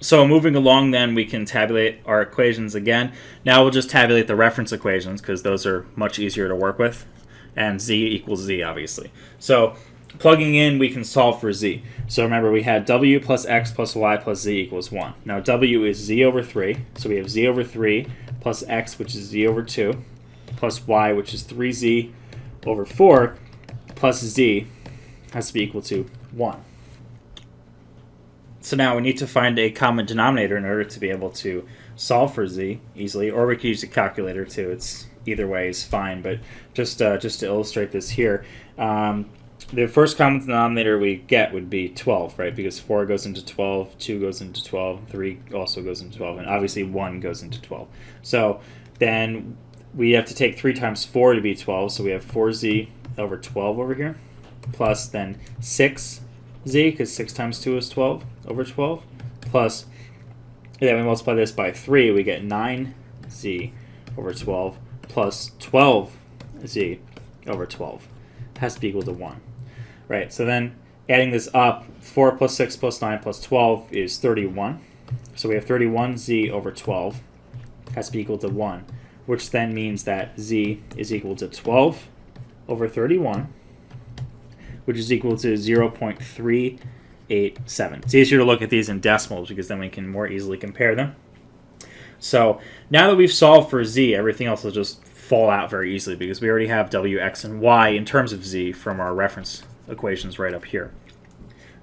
So moving along then, we can tabulate our equations again. Now we'll just tabulate the reference equations because those are much easier to work with. And z equals z, obviously. So plugging in, we can solve for z. So remember, we had w plus x plus y plus z equals 1. Now w is z over 3. So we have z over 3 plus x, which is z over 2, plus y, which is 3z over 4, plus z has to be equal to 1. So now we need to find a common denominator in order to be able to solve for z easily, or we could use a calculator too. It's either way is fine, but just to illustrate this here, the first common denominator we get would be 12, right? Because 4 goes into 12, 2 goes into 12, 3 also goes into 12, and obviously 1 goes into 12. So then we have to take 3 times 4 to be 12, so we have 4z over 12 over here, plus then 6z, because 6 times 2 is 12 over 12, plus, then we multiply this by 3, we get 9z over 12, plus 12z over 12. It has to be equal to 1. Right, so then adding this up, 4 plus 6 plus 9 plus 12 is 31. So we have 31z over 12 has to be equal to 1, which then means that z is equal to 12 over 31, which is equal to 0.387. It's easier to look at these in decimals because then we can more easily compare them. So now that we've solved for z, everything else will just fall out very easily because we already have w, x, and y in terms of z from our reference equations right up here.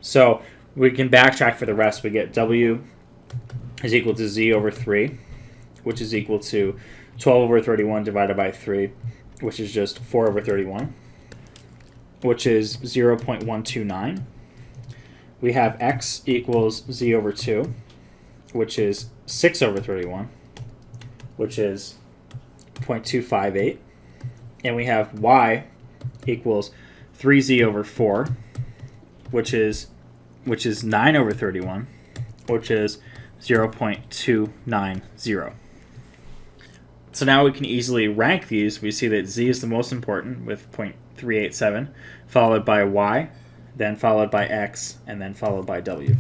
So we can backtrack for the rest. We get w is equal to z over 3, which is equal to 12 over 31 divided by 3, which is just 4 over 31, which is 0.129. We have x equals z over 2, which is 6 over 31, which is 0.258. And we have y equals 3z over 4, which is 9 over 31, which is 0.290. So now we can easily rank these. We see that z is the most important with 0.387, followed by y, then followed by x, and then followed by w.